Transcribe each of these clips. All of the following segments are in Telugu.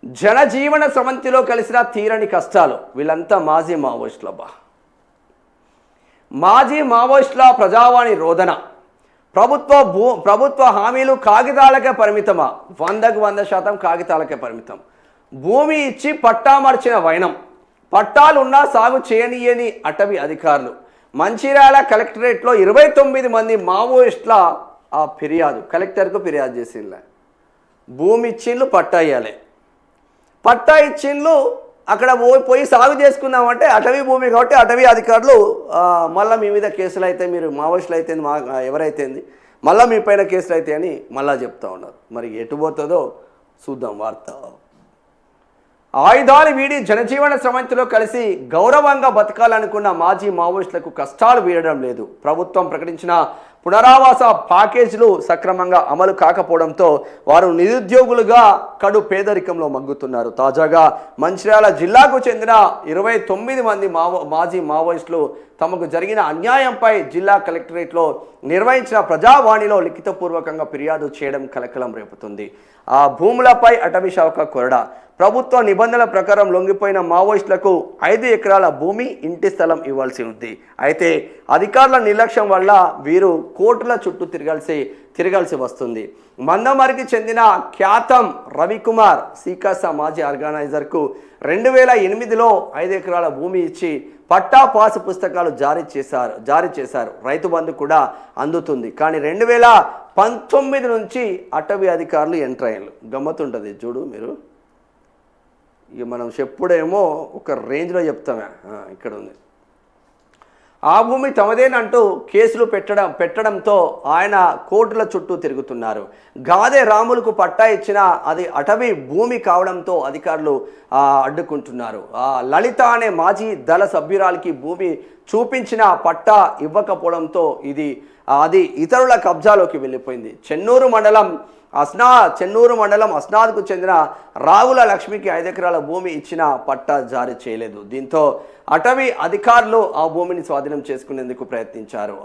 జనజీవన స్రవంతిలో కలిసిన తీరని కష్టాలు. వీళ్ళంతా మాజీ మావోయిస్టులబ్బా. మాజీ మావోయిస్టుల ప్రజావాణి రోదన. ప్రభుత్వ హామీలు కాగితాలకే పరిమితమా? 100% కాగితాలకే పరిమితం. భూమి ఇచ్చి పట్టా మార్చిన వైనం. పట్టాలున్నా సాగు చేయనీయని అటవీ అధికారులు. మంచిర్యాల కలెక్టరేట్లో 29 మంది మావోయిస్టుల ఫిర్యాదు. కలెక్టర్కు ఫిర్యాదు చేసిండ్ల. భూమి ఇచ్చిండ్లు, పట్టా ఇవ్వాలి. పట్టా ఇచ్చిండ్లు, అక్కడ పోయి సాగు చేసుకుందామంటే అటవీ భూమి కాబట్టి అటవీ అధికారులు మళ్ళీ మీ మీద కేసులు అయితే, మీరు మావోయిస్టులు అయితే ఎవరైతే మళ్ళీ మీ పైన కేసులు అయితే అని మళ్ళీ చెప్తా ఉన్నారు. మరి ఎటు పోతుందో చూద్దాం వార్త. ఆయుధాలు వీడి జనజీవన స్రవంతిలో కలిసి గౌరవంగా బతకాలనుకున్న మాజీ మావోయిస్టులకు కష్టాలు వీడడం లేదు. ప్రభుత్వం ప్రకటించిన పునరావాస ప్యాకేజీలు సక్రమంగా అమలు కాకపోవడంతో వారు నిరుద్యోగులుగా కడు పేదరికంలో మగ్గుతున్నారు. తాజాగా మంచిర్యాల జిల్లాకు చెందిన 29 మంది మాజీ మావోయిస్టులు తమకు జరిగిన అన్యాయంపై జిల్లా కలెక్టరేట్లో నిర్వహించిన ప్రజావాణిలో లిఖితపూర్వకంగా ఫిర్యాదు చేయడం కలకలం రేపుతుంది. ఆ భూములపై అటవీ శాఖ కొరడా. ప్రభుత్వ నిబంధనల ప్రకారం లొంగిపోయిన మావోయిస్టులకు 5 ఎకరాల భూమి, ఇంటి స్థలం ఇవ్వాల్సి ఉంది. అయితే అధికారుల నిర్లక్ష్యం వల్ల వీరు కోర్టుల చుట్టూ తిరగాల్సి వస్తుంది. మందమరికి చెందిన ఖ్యాతం రవికుమార్ సీకాస మాజీ ఆర్గనైజర్కు 2008లో 5 ఎకరాల భూమి ఇచ్చి పట్టా పాసు పుస్తకాలు జారీ చేశారు. రైతు బంధు కూడా అందుతుంది. కానీ 2019 నుంచి అటవీ అధికారులు ఎంటర్ అయ్యారు. గమ్మతుంటుంది చూడు మీరు. ఇక మనం చెప్పుడేమో ఒక రేంజ్లో చెప్తామే. ఇక్కడ ఉంది. ఆ భూమి తమదేనంటూ కేసులు పెట్టడంతో ఆయన కోర్టుల చుట్టూ తిరుగుతున్నారు. గాదే రాములకు పట్టా ఇచ్చిన అది అటవీ భూమి కావడంతో అధికారులు అడ్డుకుంటున్నారు. లలిత అనే మాజీ దళ సభ్యురాలికి భూమి చూపించిన పట్టా ఇవ్వకపోవడంతో అది ఇతరుల కబ్జాలోకి వెళ్ళిపోయింది. చెన్నూరు మండలం అస్నాద్కు చెందిన రావుల లక్ష్మికి 5 ఎకరాల భూమి ఇచ్చిన పట్టా జారీ చేయలేదు. దీంతో అటవీ అధికారులు ఆ భూమిని స్వాధీనం చేసుకునేందుకు ప్రయత్నించారు.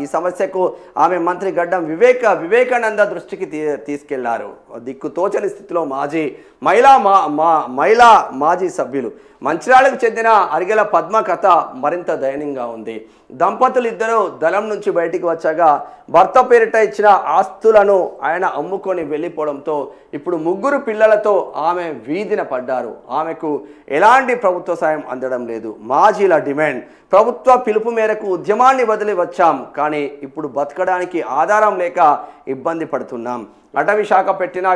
ఈ సమస్యకు ఆమె మంత్రి గడ్డం వివేకానంద దృష్టికి తీసుకెళ్లారు. దిక్కు తోచని స్థితిలో మాజీ సభ్యులు. మంచిర్యాలకు చెందిన అరిగెల పద్మ కథ మరింత దయనీయంగా ఉంది. దంపతులు ఇద్దరు దళం నుంచి బయటికి వచ్చాక భర్త పేరిట ఇచ్చిన ఆస్తులను ఆయన అమ్ముకొని వెళ్ళిపోవడంతో ఇప్పుడు 3 పిల్లలతో ఆమె వీధిన పడ్డారు. ఆమెకు ఎలాంటి ప్రభుత్వ సాయం అందడం లేదు. మాజీల డిమాండ్. ప్రభుత్వ పిలుపు మేరకు ఉద్యమాన్ని వదిలి వచ్చాం, కానీ ఇప్పుడు బతకడానికి ఆధారం లేక ఇబ్బంది పడుతున్నాం. అటవీ శాఖ పెట్టిన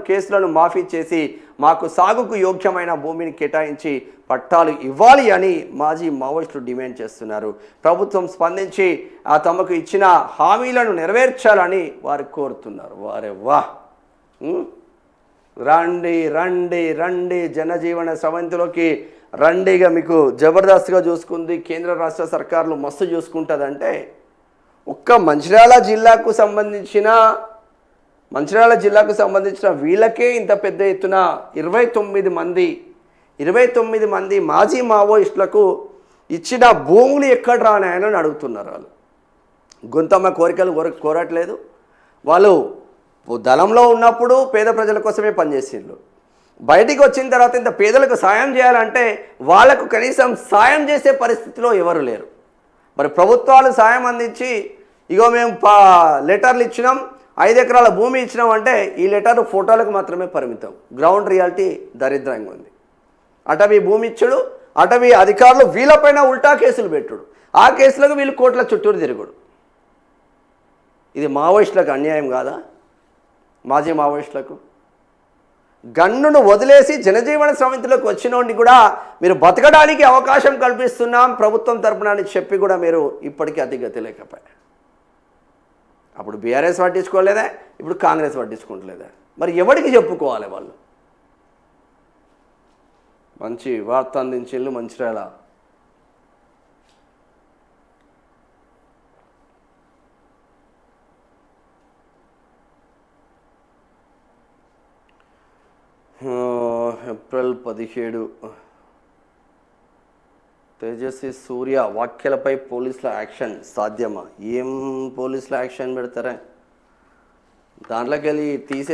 కేసులను మాఫీ చేసి మాకు సాగుకు యోగ్యమైన భూమిని కేటాయించి పట్టాలు ఇవ్వాలి అని మాజీ మావోయిస్టులు డిమాండ్ చేస్తున్నారు. ప్రభుత్వం స్పందించి తమకు ఇచ్చిన హామీలను నెరవేర్చాలని వారు కోరుతున్నారు. వారే వా రండి రండి రండి జనజీవన స్రవంతిలోకి రండిగా. మీకు జబర్దస్త్గా చూసుకుంది కేంద్ర రాష్ట్ర సర్కారులు మస్తు చూసుకుంటుందంటే ఒక్క మంచిర్యాల జిల్లాకు సంబంధించిన వీళ్ళకే ఇంత పెద్ద ఎత్తున 29 మంది మాజీ మావోయిస్టులకు ఇచ్చిన భూములు ఎక్కడ రానాయని అడుగుతున్నారు. వాళ్ళు గొంతమ్మ కోరికలు కోరట్లేదు. వాళ్ళు దళంలో ఉన్నప్పుడు పేద ప్రజల కోసమే పనిచేసిండ్రు. బయటికి వచ్చిన తర్వాత ఇంత పేదలకు సాయం చేయాలంటే వాళ్లకు కనీసం సాయం చేసే పరిస్థితిలో ఎవరు లేరు. మరి ప్రభుత్వాలు సాయం అందించి ఇగో మేము లెటర్లు ఇచ్చినాం, 5 ఎకరాల భూమి ఇచ్చినాం అంటే ఈ లెటర్ ఫోటోలకు మాత్రమే పరిమితం. గ్రౌండ్ రియాలిటీ దరిద్రంగా ఉంది. అటవీ భూమి ఇచ్చుడు, అటవీ అధికారులు వీళ్ళపైన ఉల్టా కేసులు పెట్టుడు, ఆ కేసులకు వీళ్ళు కోట్ల చుట్టూరు తిరుగుడు. ఇది మావోయిస్టులకు అన్యాయం కాదా? మాజీ మావోయిస్టులకు గన్నును వదిలేసి జనజీవన స్రవంతిలోకి వచ్చినోడిని కూడా మీరు బతకడానికి అవకాశం కల్పిస్తున్నాం ప్రభుత్వం తరపున అని చెప్పి కూడా మీరు ఇప్పటికీ అతిగతి లేకపోయా. అప్పుడు బీఆర్ఎస్ పట్టించుకోలేదా, ఇప్పుడు కాంగ్రెస్ పట్టించుకోవట్లేదా? మరి ఎవరికి చెప్పుకోవాలి వాళ్ళు? మంచి వార్త అందించిళ్ళు మంచిర్యాల. ఏప్రిల్ 17 తేజస్వి సూర్య వ్యాఖ్యలపై పోలీసుల యాక్షన్ సాధ్యమా? ఏం పోలీసుల యాక్షన్ పెడతారా? దాంట్లోకి వెళ్ళి తీసే